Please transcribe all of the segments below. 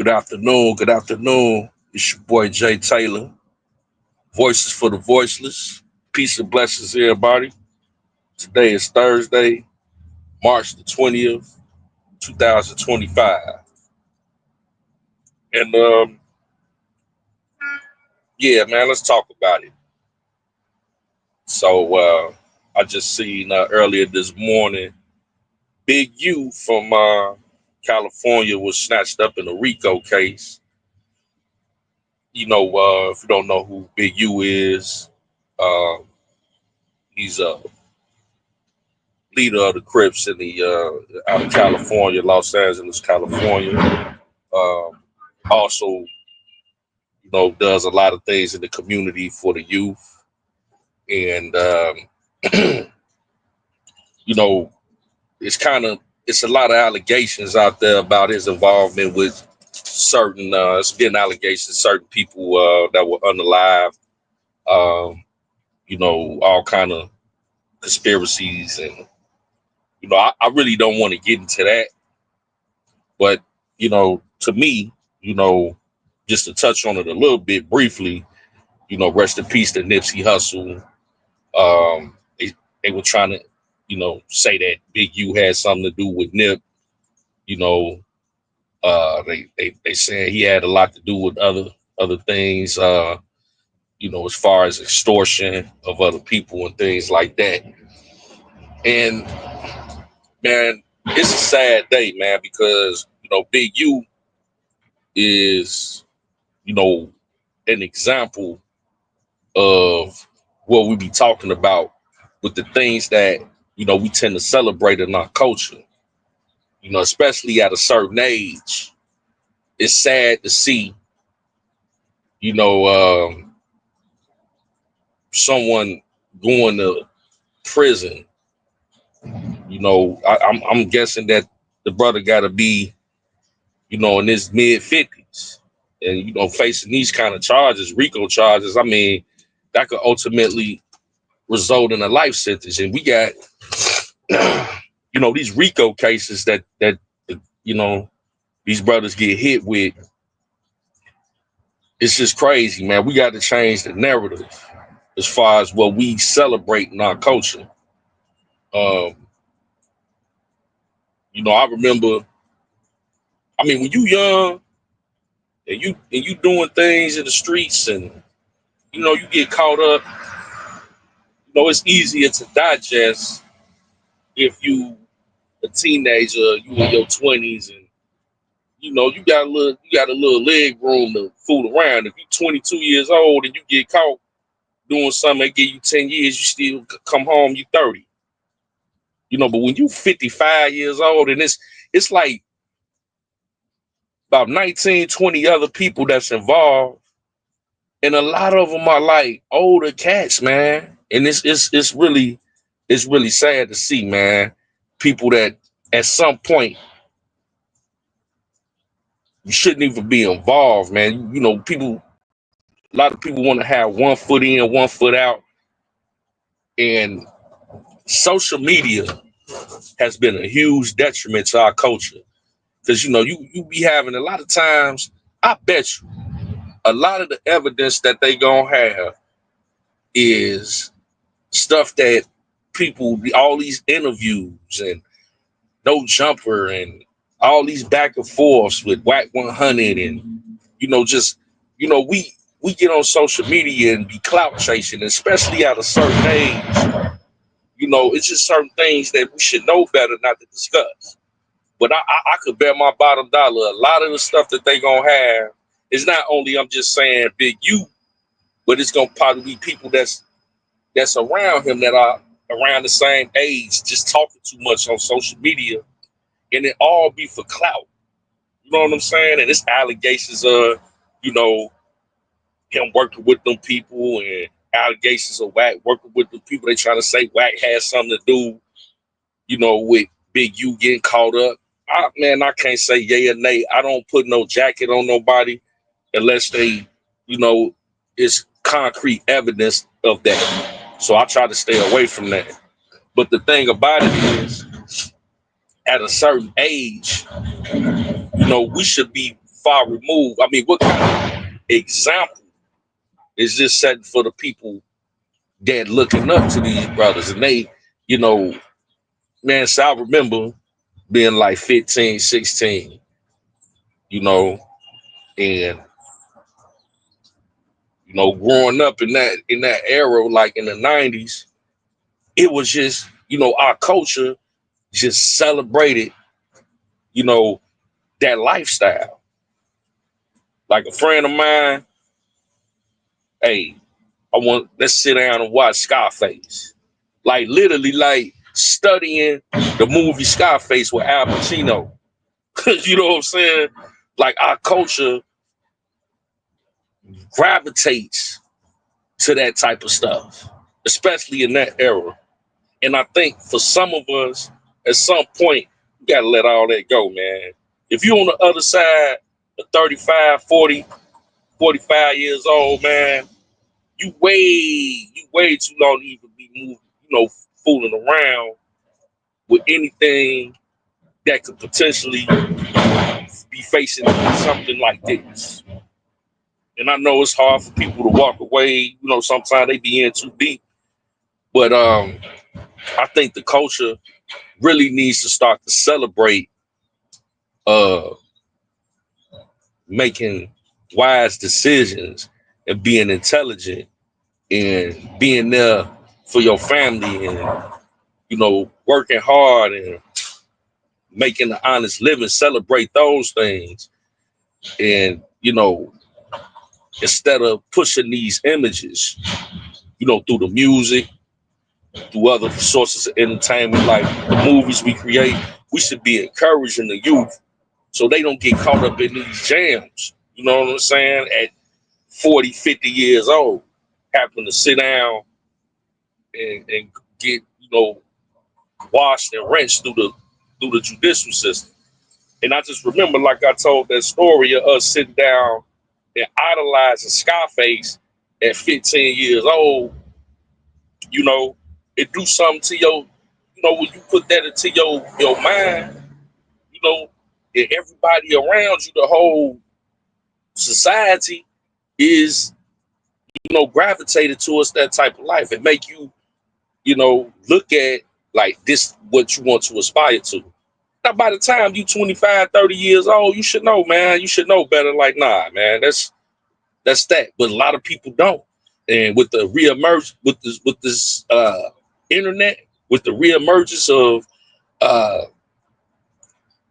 Good afternoon. Good afternoon. It's your boy Jay Taylor. Voices for the voiceless. Peace and blessings, everybody. Today is Thursday, March the 20th, 2025. And yeah, man, let's talk about it. So I just seen earlier this morning, Big U from California was snatched up in a Rico case. If you don't know who Big U is, uh, he's a leader of the Crips in the out of California, Los Angeles, California. Um, Also, does a lot of things in the community for the youth, and you know, it's a lot of allegations out there about his involvement with certain. It's been allegations certain people that were unalive. Um, all kind of conspiracies, and I really don't want to get into that. But, to me, you know, just to touch on it a little bit briefly, rest in peace to Nipsey Hussle. They were trying to, say that Big U had something to do with Nip. You know, they saying he had a lot to do with other things. As far as extortion of other people and things like that. And man, it's a sad day, man, because Big U is an example of what we be talking about with the things that we tend to celebrate in our culture. Especially at a certain age, it's sad to see you know someone going to prison. I'm guessing that the brother got to be in his mid 50s, and facing these kind of charges, Rico charges. I mean, that could ultimately result in a life sentence. And we got these Rico cases that you know these brothers get hit with. It's just crazy, man. We got to change the narrative as far as what we celebrate in our culture. um I remember, I mean, when you young and you doing things in the streets, and you get caught up, it's easier to digest if you a teenager, you in your 20s, and you got a little leg room to fool around. If you're 22 years old and you get caught doing something that give you 10 years, you still come home, you 30. But when you 55 years old, and it's like about 19, 20 other people that's involved, and a lot of them are like older cats, man. And it's really sad to see, man. People that at some point you shouldn't even be involved, man. People, a lot of people want to have one foot in, one foot out, and social media has been a huge detriment to our culture. Because you be having a lot of times, I bet you a lot of the evidence that they gonna have is stuff that people, all these interviews and No Jumper and all these back and forths with Whack 100, and just we get on social media and be clout chasing, especially at a certain age. It's just certain things that we should know better not to discuss. But I could bet my bottom dollar a lot of the stuff that they gonna have is not only, I'm just saying, Big U, but it's gonna probably be people that's around him that are around the same age, just talking too much on social media, and it all be for clout. You know what I'm saying? And it's allegations of, you know, him working with them people, and allegations of Wack working with the people. They trying to say Wack has something to do, with Big U getting caught up. I can't say yay or nay. I don't put no jacket on nobody unless they, you know, it's concrete evidence of that. So I try to stay away from that. But the thing about it is, at a certain age, we should be far removed? I mean, what kind of example is this setting for the people that looking up to these brothers? And they, you know, man, so I remember being like 15, 16, you know, and growing up in that era, like in the 90s, it was just, our culture just celebrated, you know, that lifestyle. Like a friend of mine, hey, let's sit down and watch Scarface. Like literally like studying the movie Scarface with Al Pacino. You know what I'm saying? Like our culture gravitates to that type of stuff, especially in that era. And I think for some of us, at some point, you gotta let all that go, man. If you're on the other side of 35, 40, 45 years old, man, you way too long to even be moving, fooling around with anything that could potentially be facing something like this. And I know it's hard for people to walk away. Sometimes they be in too deep. But I think the culture really needs to start to celebrate uh, making wise decisions and being intelligent and being there for your family and working hard and making an honest living. Celebrate those things, and instead of pushing these images, through the music, through other sources of entertainment like the movies we create, we should be encouraging the youth so they don't get caught up in these jams. You know what I'm saying? At 40, 50 years old, having to sit down and get, washed and rinsed through the judicial system. And I just remember, like I told that story of us sitting down and idolizing Scarface at 15 years old. It do something to when you put that into your mind, and everybody around you, the whole society is, gravitated towards that type of life and make you, look at like this, what you want to aspire to. Now, by the time you 25, 30 years old, you should know, man. You should know better. Like, nah, man, that's that. But a lot of people don't. And with the reemerge, with this internet, with the reemergence of uh,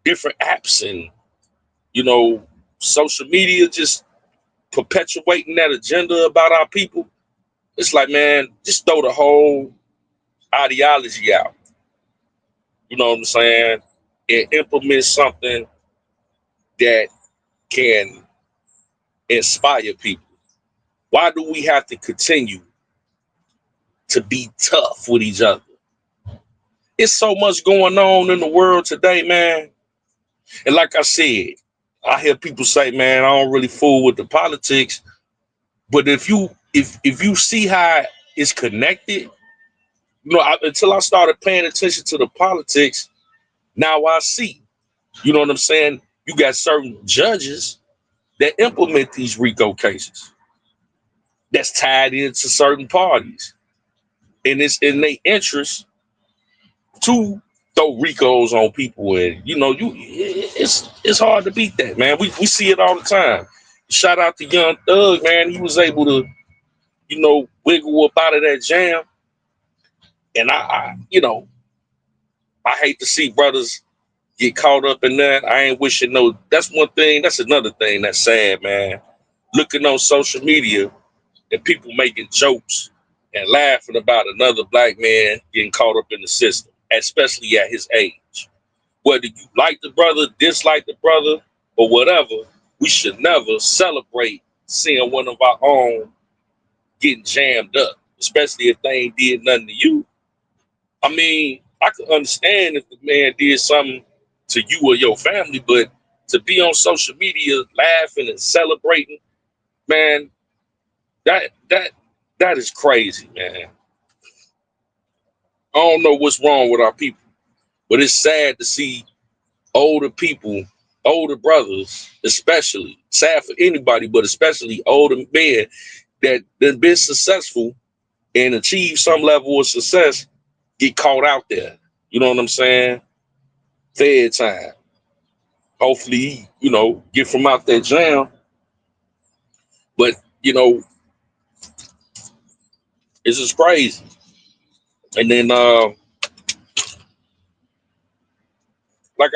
different apps and social media, just perpetuating that agenda about our people, it's like, man, just throw the whole ideology out. You know what I'm saying? And implement something that can inspire people. Why do we have to continue to be tough with each other? It's so much going on in the world today, man. And like I said, I hear people say, man, I don't really fool with the politics. But if you see how it's connected, until I started paying attention to the politics, now I see. You know what I'm saying? You got certain judges that implement these RICO cases that's tied into certain parties. And it's in their interest to throw RICOs on people. And it's hard to beat that, man. We see it all the time. Shout out to Young Thug, man. He was able to, wiggle up out of that jam. And I hate to see brothers get caught up in that. I ain't wishing no. That's one thing. That's another thing that's sad, man. Looking on social media and people making jokes and laughing about another black man getting caught up in the system, especially at his age. Whether you like the brother, dislike the brother, or whatever, we should never celebrate seeing one of our own getting jammed up, especially if they ain't did nothing to you. I mean, I could understand if the man did something to you or your family, but to be on social media laughing and celebrating, man, that is crazy, man. I don't know what's wrong with our people, but it's sad to see older people older brothers, especially, sad for anybody, but especially older men that have been successful and achieve some level of success get caught out there. You know what I'm saying? Fed time. Hopefully, get from out that jam. But, it's just crazy. And then, like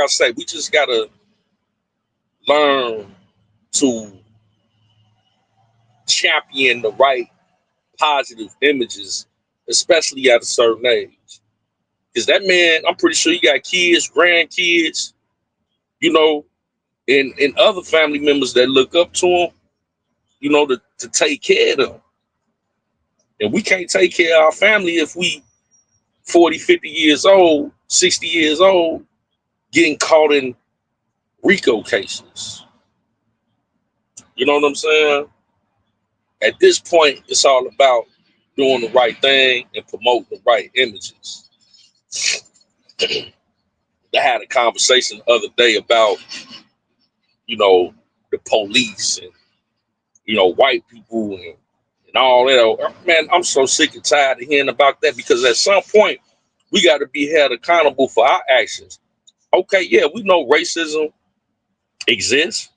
I said, we just got to learn to champion the right positive images, especially at a certain age. Because that man, I'm pretty sure he got kids, grandkids, you know, and other family members that look up to him, to take care of them. And we can't take care of our family if we 40, 50 years old, 60 years old, getting caught in Rico cases. You know what I'm saying? At this point, it's all about doing the right thing and promoting the right images. I had a conversation the other day about, the police and, white people and all that. Man, I'm so sick and tired of hearing about that because at some point, we got to be held accountable for our actions. Okay, yeah, we know racism exists,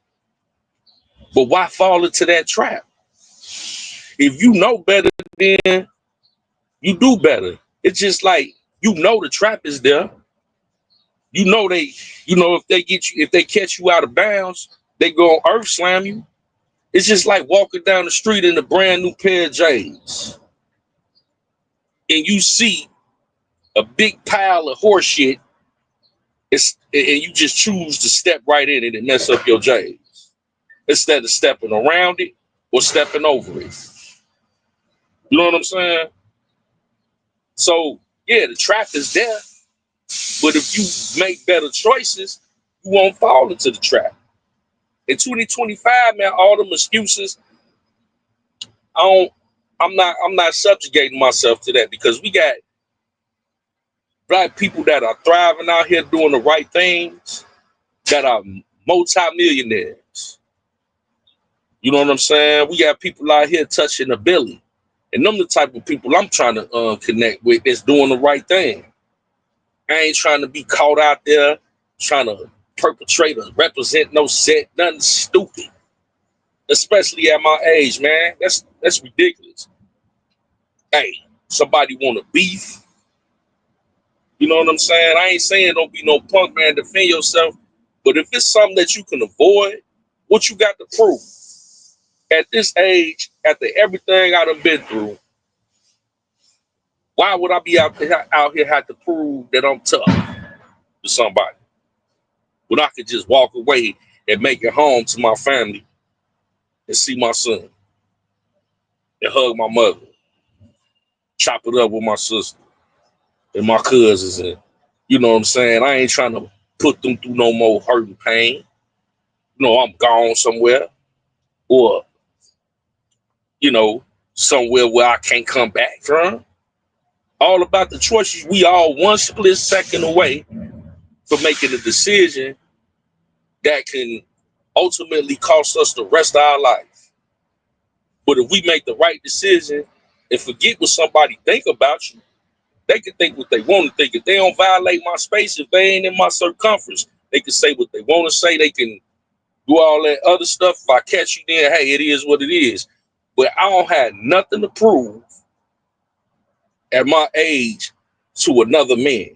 but why fall into that trap? If you know better, then you do better. It's just like, the trap is there. If they get you, if they catch you out of bounds, they go earth slam you. It's just like walking down the street in a brand new pair of J's, and you see a big pile of horse shit, and you just choose to step right in it and mess up your J's instead of stepping around it or stepping over it. You know what I'm saying? So yeah, the trap is there, but if you make better choices, you won't fall into the trap. In 2025, man, all them excuses, I don't. I'm not subjugating myself to that because we got black people that are thriving out here doing the right things, that are multi-millionaires. You know what I'm saying? We got people out here touching a billy. And them the type of people I'm trying to connect with that's doing the right thing. I ain't trying to be caught out there trying to perpetrate or represent no set, nothing stupid. Especially at my age, man. That's ridiculous. Hey, somebody want to beef? You know what I'm saying? I ain't saying don't be no punk, man. Defend yourself. But if it's something that you can avoid, what you got to prove? At this age, after everything I done been through, why would I be out here have to prove that I'm tough to somebody when I could just walk away and make it home to my family and see my son and hug my mother, chop it up with my sister and my cousins, and you know what I'm saying? I ain't trying to put them through no more hurt and pain. I'm gone somewhere or, somewhere where I can't come back from. All about the choices. We all one split second away from making a decision that can ultimately cost us the rest of our life. But if we make the right decision and forget what somebody think about you, they can think what they want to think. If they don't violate my space, if they ain't in my circumference, they can say what they want to say. They can do all that other stuff. If I catch you, then hey, it is what it is. But I don't have nothing to prove at my age to another man.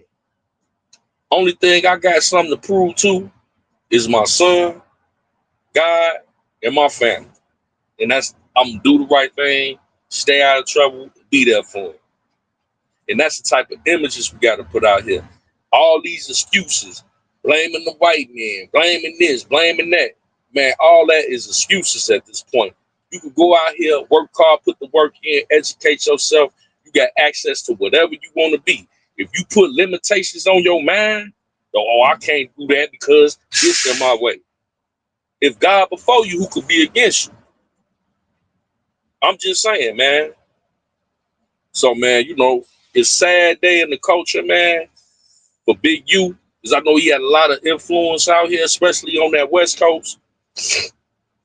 Only thing I got something to prove to is my son, God, and my family. And that's, I'm gonna do the right thing, stay out of trouble, be there for him. And that's the type of images we got to put out here. All these excuses, blaming the white man, blaming this, blaming that. Man, all that is excuses at this point. You can go out here, work hard, put the work in, educate yourself. You got access to whatever you want to be. If you put limitations on your mind, I can't do that because it's in my way. If God before you, who could be against you? I'm just saying, man. So, man, it's a sad day in the culture, man. For Big U, because I know he had a lot of influence out here, especially on that West Coast.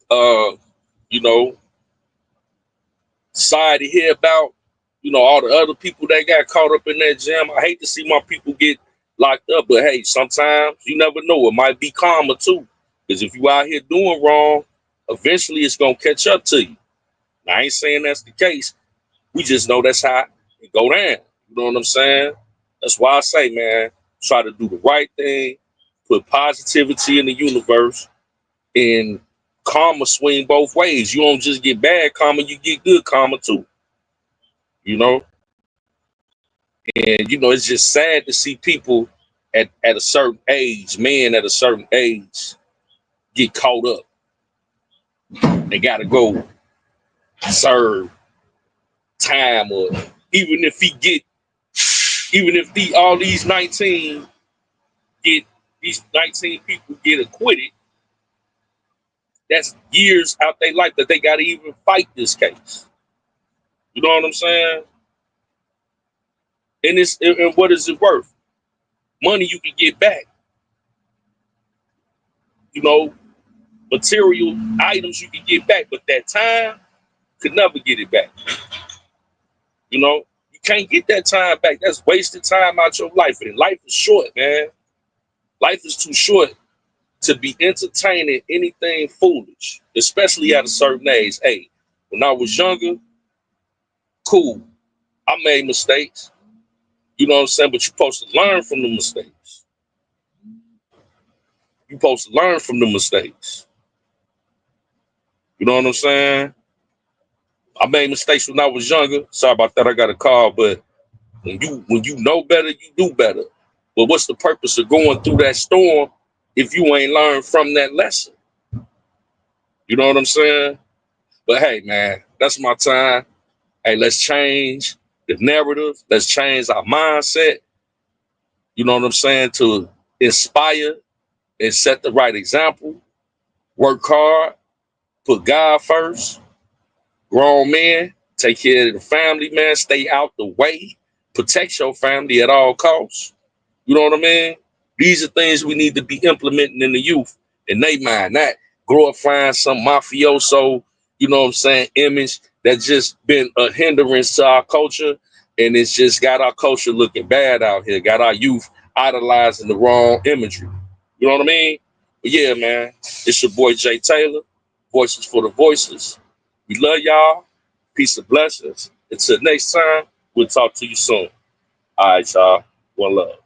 Uh, you know, sorry to hear about, all the other people that got caught up in that jam. I hate to see my people get locked up, but hey, sometimes you never know. It might be karma too. Because if you out here doing wrong, eventually it's gonna catch up to you. Now, I ain't saying that's the case. We just know that's how it go down. You know what I'm saying? That's why I say, man, try to do the right thing, put positivity in the universe, and karma swing both ways. You don't just get bad karma, you get good karma too. You know? And it's just sad to see people at a certain age, men at a certain age, get caught up. They gotta go serve time, or even if all these 19 get these 19 people get acquitted, that's years out their life that they gotta even fight this case. You know what I'm saying? And what is it worth? Money you can get back. Material items you can get back, but that time could never get it back. You can't get that time back. That's wasted time out your life. And life is short, man. Life is too short to be entertaining anything foolish, especially at a certain age. Hey, when I was younger, cool. I made mistakes. You know what I'm saying? But you're supposed to learn from the mistakes. You're supposed to learn from the mistakes. You know what I'm saying? I made mistakes when I was younger. Sorry about that. I got a call, but when you know better, you do better. But what's the purpose of going through that storm if you ain't learned from that lesson? You know what I'm saying? But hey, man, that's my time. Hey, let's change the narrative. Let's change our mindset. You know what I'm saying? To inspire and set the right example. Work hard. Put God first. Grown men, take care of the family, man. Stay out the way. Protect your family at all costs. You know what I mean? These are things we need to be implementing in the youth, and they mind not glorifying some mafioso, image that's just been a hindrance to our culture, and it's just got our culture looking bad out here, got our youth idolizing the wrong imagery. You know what I mean? But yeah, man, it's your boy Jay Taylor, Voices for the Voices. We love y'all. Peace and blessings. Until next time, we'll talk to you soon. All right, y'all. One love.